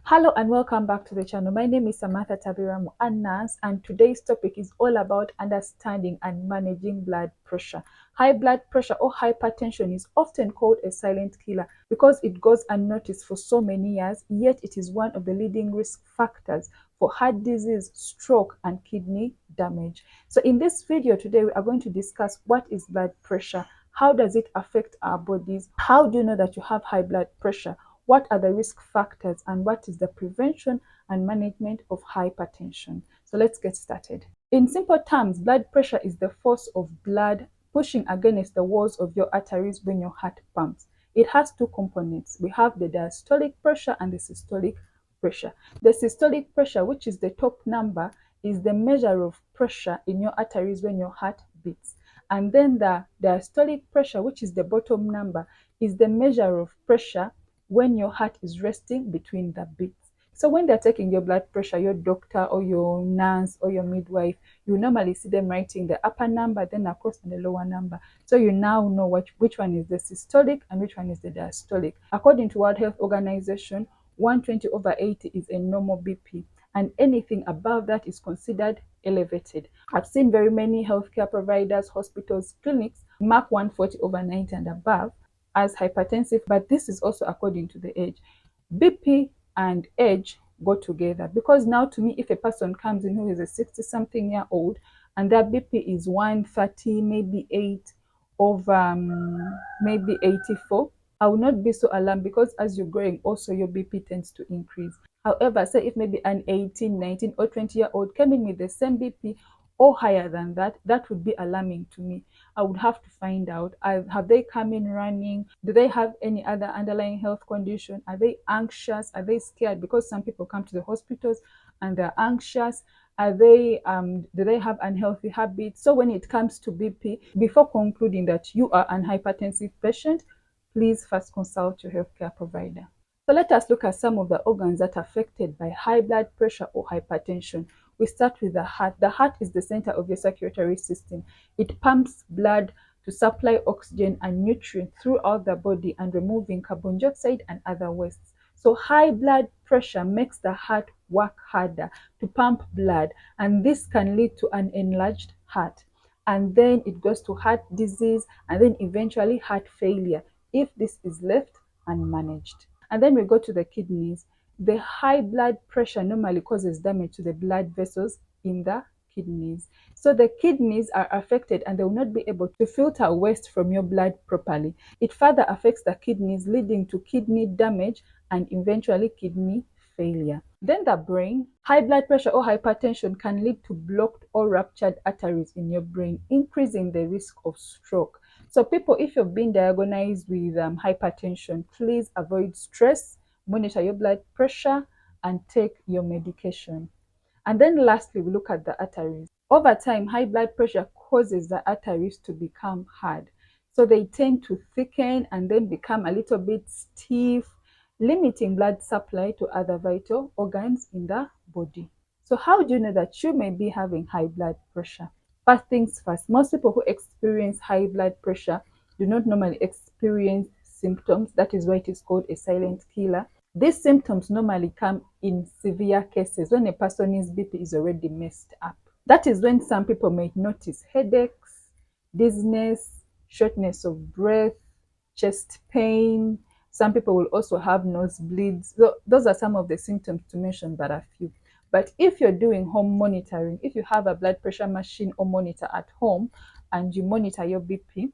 Hello and welcome back to the channel. My name is Samantha Tabiramu, a nurse, and today's topic is all about understanding and managing blood pressure. High blood pressure or hypertension is often called a silent killer because it goes unnoticed for so many years, yet it is one of the leading risk factors for heart disease, stroke, and kidney damage. So in this video today, we are going to discuss what is blood pressure, how does it affect our bodies, how do you know that you have high blood pressure, what are the risk factors, and what is the prevention and management of hypertension. So let's get started. In simple terms, blood pressure is the force of blood pushing against the walls of your arteries when your heart pumps. It has two components. We have the diastolic pressure and the systolic pressure. The systolic pressure, which is the top number, is the measure of pressure in your arteries when your heart beats. And then the diastolic pressure, which is the bottom number, is the measure of pressure when your heart is resting between the beats. So when they're taking your blood pressure, your doctor or your nurse or your midwife, you normally see them writing the upper number, then across and the lower number. So you now know which one is the systolic and which one is the diastolic. According to World Health Organization, 120/80 is a normal BP, and anything above that is considered elevated. I've seen very many healthcare providers, hospitals, clinics mark 140/90 and above as hypertensive, but this is also according to the age. BP and age go together, because now to me, if a person comes in who is a 60-something-year-old and their BP is 130, maybe 8 over maybe 84, I will not be so alarmed, because as you're growing also your BP tends to increase. However, say if maybe an 18, 19 or 20-year-old came in with the same BP or higher than that, that would be alarming to me. I would have to find out, have they come in running? Do they have any other underlying health condition? Are they anxious? Are they scared? Because some people come to the hospitals and they're anxious. Are they do they have unhealthy habits? So when it comes to BP, before concluding that you are an hypertensive patient, please first consult your healthcare provider. So let us look at some of the organs that are affected by high blood pressure or hypertension. We start with the heart. The heart is the center of your circulatory system. It pumps blood to supply oxygen and nutrients throughout the body and removing carbon dioxide and other wastes. So high blood pressure makes the heart work harder to pump blood, and this can lead to an enlarged heart. And then it goes to heart disease and then eventually heart failure if this is left unmanaged. And then we go to the kidneys. The high blood pressure normally causes damage to the blood vessels in the kidneys. So the kidneys are affected and they will not be able to filter waste from your blood properly. It further affects the kidneys, leading to kidney damage and eventually kidney failure. Then the brain. High blood pressure or hypertension can lead to blocked or ruptured arteries in your brain, increasing the risk of stroke. So people, if you've been diagnosed with hypertension, please avoid stress, monitor your blood pressure, and take your medication. And then lastly, we look at the arteries. Over time, high blood pressure causes the arteries to become hard. So they tend to thicken and then become a little bit stiff, limiting blood supply to other vital organs in the body. So how do you know that you may be having high blood pressure? First things first, most people who experience high blood pressure do not normally experience symptoms. That is why it is called a silent killer. These symptoms normally come in severe cases when a person's BP is already messed up. That is when some people may notice headaches, dizziness, shortness of breath, chest pain. Some people will also have nosebleeds. So those are some of the symptoms to mention, but a few. But if you're doing home monitoring, if you have a blood pressure machine or monitor at home and you monitor your BP,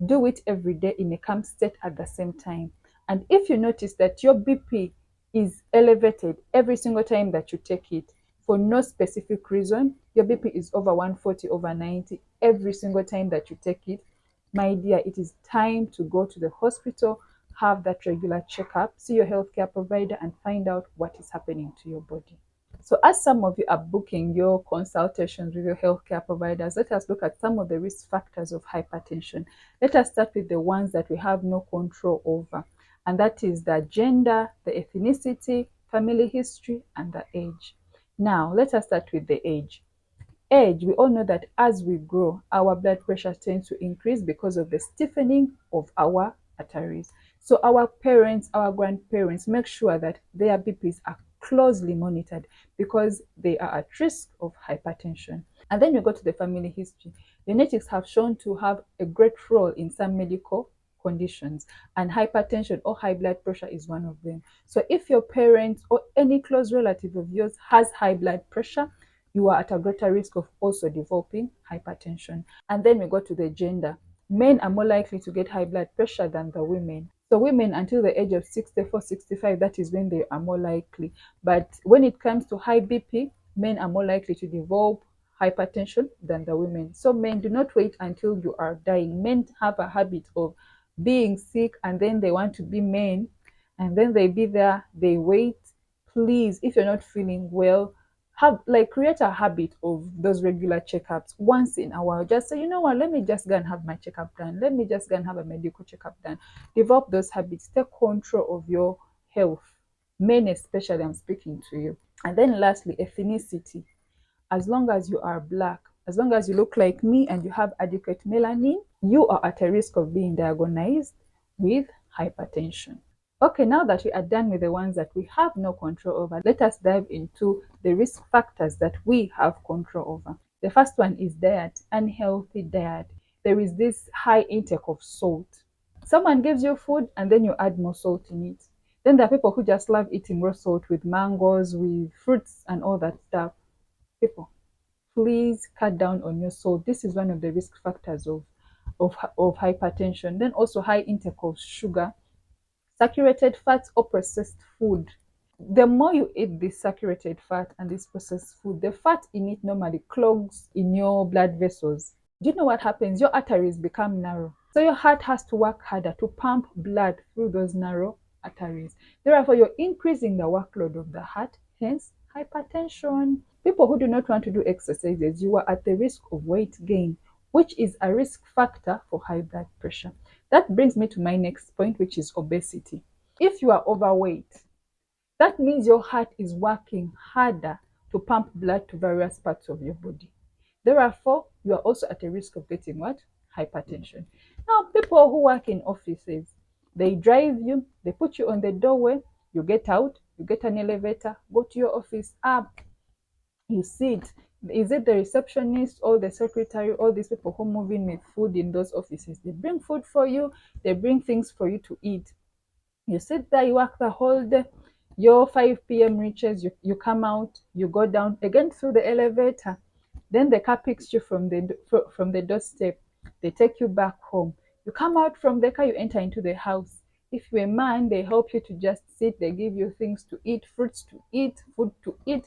do it every day in a calm state at the same time. And if you notice that your BP is elevated every single time that you take it for no specific reason, your BP is over 140/90 every single time that you take it, my dear, it is time to go to the hospital, have that regular checkup, see your healthcare provider, and find out what is happening to your body. So as some of you are booking your consultations with your healthcare providers, let us look at some of the risk factors of hypertension. Let us start with the ones that we have no control over, and that is the gender, the ethnicity, family history, and the age. Now, let us start with the age. Age, we all know that as we grow, our blood pressure tends to increase because of the stiffening of our arteries. So our parents, our grandparents, make sure that their BPs are closely monitored because they are at risk of hypertension. And then you go to the family history. Genetics have shown to have a great role in some medical conditions, and hypertension or high blood pressure is one of them. So if your parents or any close relative of yours has high blood pressure, you are at a greater risk of also developing hypertension. And then we go to the gender. Men are more likely to get high blood pressure than the women. So women until the age of 64, 65, that is when they are more likely. But when it comes to high BP, men are more likely to develop hypertension than the women. So men, do not wait until you are dying. Men have a habit of being sick and then they want to be men and then they be there, they wait. Please, if you're not feeling well, have like create a habit of those regular checkups once in a while. Just say, you know what, let me just go and have my checkup done. Let me just go and have a medical checkup done. Develop those habits. Take control of your health. Men especially, I'm speaking to you. And then lastly, ethnicity. As long as you are black, as long as you look like me and you have adequate melanin, you are at a risk of being diagnosed with hypertension. Okay, now that we are done with the ones that we have no control over, let us dive into the risk factors that we have control over. The first one is diet, unhealthy diet. There is this high intake of salt. Someone gives you food and then you add more salt in it. Then there are people who just love eating raw salt with mangoes, with fruits and all that stuff. People, please cut down on your salt. This is one of the risk factors of hypertension. Then also high intake of sugar, saturated fats or processed food. The more you eat this saturated fat and this processed food, the fat in it normally clogs in your blood vessels. Do you know what happens? Your arteries become narrow. So your heart has to work harder to pump blood through those narrow arteries. Therefore, you're increasing the workload of the heart, hence hypertension. People who do not want to do exercises, you are at the risk of weight gain, which is a risk factor for high blood pressure. That brings me to my next point, which is obesity. If you are overweight, that means your heart is working harder to pump blood to various parts of your body. Therefore, you are also at a risk of getting what? Hypertension. Now, people who work in offices, they drive you, they put you on the doorway, you get out, you get an elevator, go to your office, up, you sit. Is it the receptionist or the secretary, all these people who move in with food in those offices? They bring food for you, they bring things for you to eat. You sit there, you work the whole day. Your 5 p.m. reaches, you come out, you go down again through the elevator. Then the car picks you from the doorstep. They take you back home. You come out from the car, you enter into the house. If you're a man, they help you to just sit. They give you things to eat, fruits to eat, food to eat.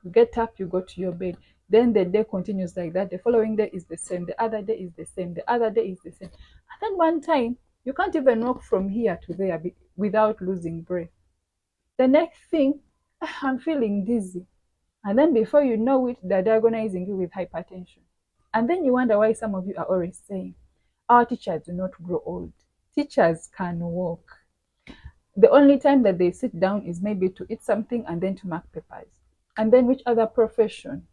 You get up, you go to your bed. Then the day continues like that. The following day is the same. The other day is the same. The other day is the same. And then one time, you can't even walk from here to there without losing breath. The next thing, I'm feeling dizzy. And then before you know it, they're diagnosing you with hypertension. And then you wonder why some of you are always saying, our teachers do not grow old. Teachers can walk. The only time that they sit down is maybe to eat something and then to mark papers. And then which other profession?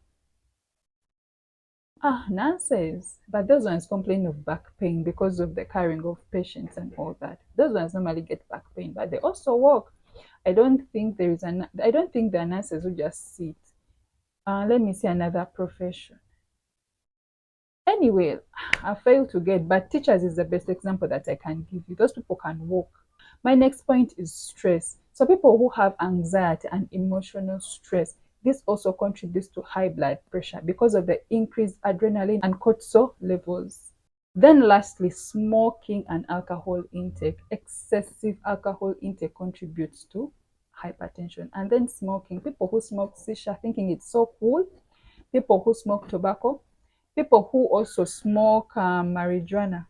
Nurses. But those ones complain of back pain because of the carrying of patients and all that. Those ones normally get back pain, but they also walk. I don't think there are nurses who just sit. Let me see another profession. Anyway, I failed to get, but teachers is the best example that I can give you. Those people can walk. My next point is stress. So people who have anxiety and emotional stress, this also contributes to high blood pressure because of the increased adrenaline and cortisol levels. Then lastly, smoking and alcohol intake. Excessive alcohol intake contributes to hypertension. And then smoking. People who smoke shisha thinking it's so cool. People who smoke tobacco. People who also smoke marijuana.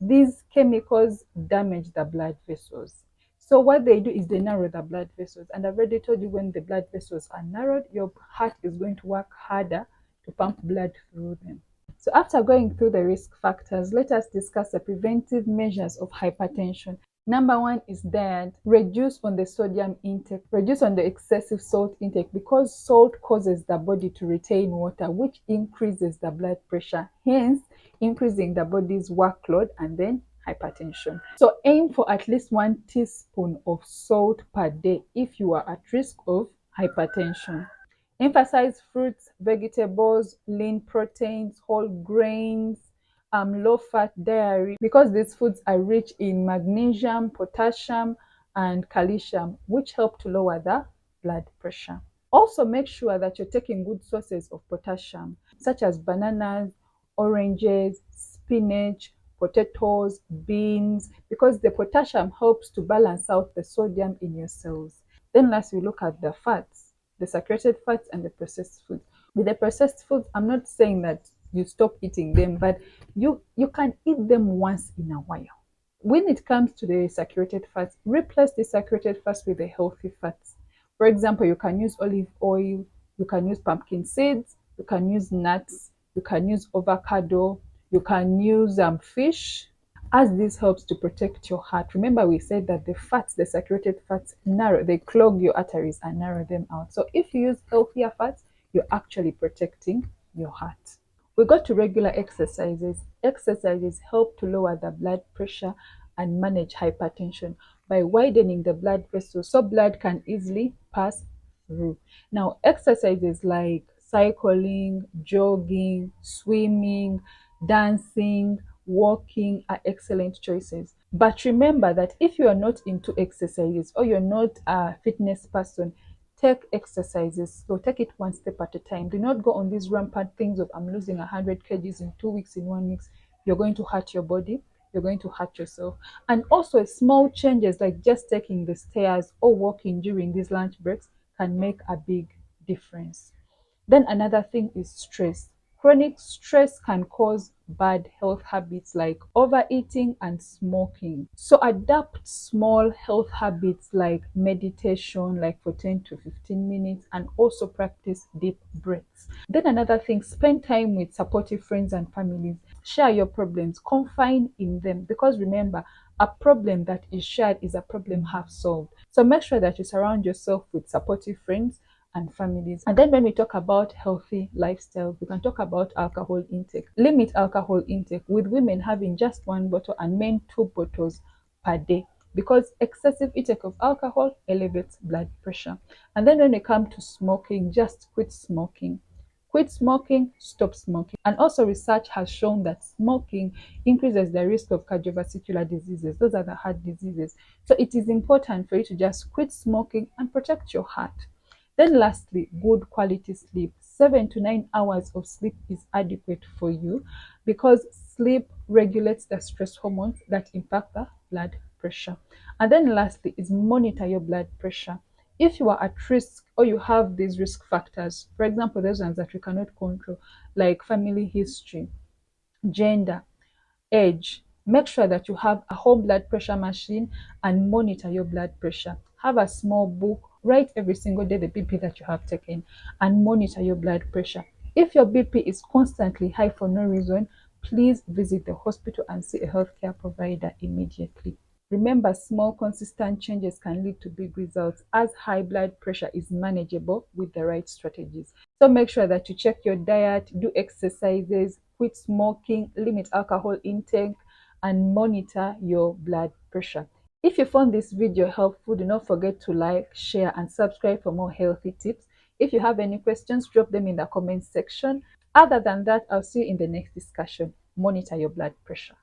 These chemicals damage the blood vessels. So what they do is they narrow the blood vessels. And I've already told you, when the blood vessels are narrowed, your heart is going to work harder to pump blood through them. So after going through the risk factors, let us discuss the preventive measures of hypertension. Number one is diet. Reduce on the sodium intake. Reduce on the excessive salt intake, because salt causes the body to retain water, which increases the blood pressure, hence increasing the body's workload and then hypertension. So aim for at least 1 teaspoon of salt per day if you are at risk of hypertension. Emphasize fruits, vegetables, lean proteins, whole grains, low fat dairy, because these foods are rich in magnesium, potassium, and calcium, which help to lower the blood pressure. Also, make sure that you're taking good sources of potassium, such as bananas, oranges, spinach, potatoes, beans, because the potassium helps to balance out the sodium in your cells. Then last, we look at the fats, the saturated fats and the processed foods. With the processed foods, I'm not saying that you stop eating them, but you can eat them once in a while. When it comes to the saturated fats, replace the saturated fats with the healthy fats. For example, you can use olive oil, you can use pumpkin seeds, you can use nuts, you can use avocado, you can use fish, as this helps to protect your heart. Remember, we said that the fats, the saturated fats, they clog your arteries and narrow them out. So if you use healthier fats, you're actually protecting your heart. We go to regular exercises. Exercises help to lower the blood pressure and manage hypertension by widening the blood vessels so blood can easily pass through. Now, exercises like cycling, jogging, swimming, dancing, walking are excellent choices. But remember that if you are not into exercises or you're not a fitness person, take exercises slow. Take it one step at a time. Do not go on these rampant things of I'm losing 100 kgs in 2 weeks, in 1 week. You're going to hurt your body. You're going to hurt yourself. And also, small changes like just taking the stairs or walking during these lunch breaks can make a big difference. Then another thing is stress. Chronic stress can cause bad health habits like overeating and smoking. So adapt small health habits like meditation, like for 10 to 15 minutes, and also practice deep breaths. Then another thing, spend time with supportive friends and families. Share your problems, confide in them, because remember, a problem that is shared is a problem half solved. So make sure that you surround yourself with supportive friends and families. And then when we talk about healthy lifestyles, we can talk about alcohol intake. Limit alcohol intake, with women having just 1 bottle and men 2 bottles per day, because excessive intake of alcohol elevates blood pressure. And then when it comes to smoking, just quit smoking. Quit smoking, stop smoking. And also, research has shown that smoking increases the risk of cardiovascular diseases. Those are the heart diseases. So it is important for you to just quit smoking and protect your heart. Then lastly, good quality sleep. 7 to 9 hours of sleep is adequate for you, because sleep regulates the stress hormones that impact the blood pressure. And then lastly is monitor your blood pressure. If you are at risk or you have these risk factors, for example, those ones that we cannot control, like family history, gender, age, make sure that you have a home blood pressure machine and monitor your blood pressure. Have a small book, write every single day the BP that you have taken, and monitor your blood pressure. If your BP is constantly high for no reason, please visit the hospital and see a healthcare provider immediately. Remember, small consistent changes can lead to big results, as high blood pressure is manageable with the right strategies. So make sure that you check your diet, do exercises, quit smoking, limit alcohol intake, and monitor your blood pressure. If you found this video helpful, do not forget to like, share, and subscribe for more healthy tips. If you have any questions, drop them in the comment section. Other than that, I'll see you in the next discussion. Monitor your blood pressure.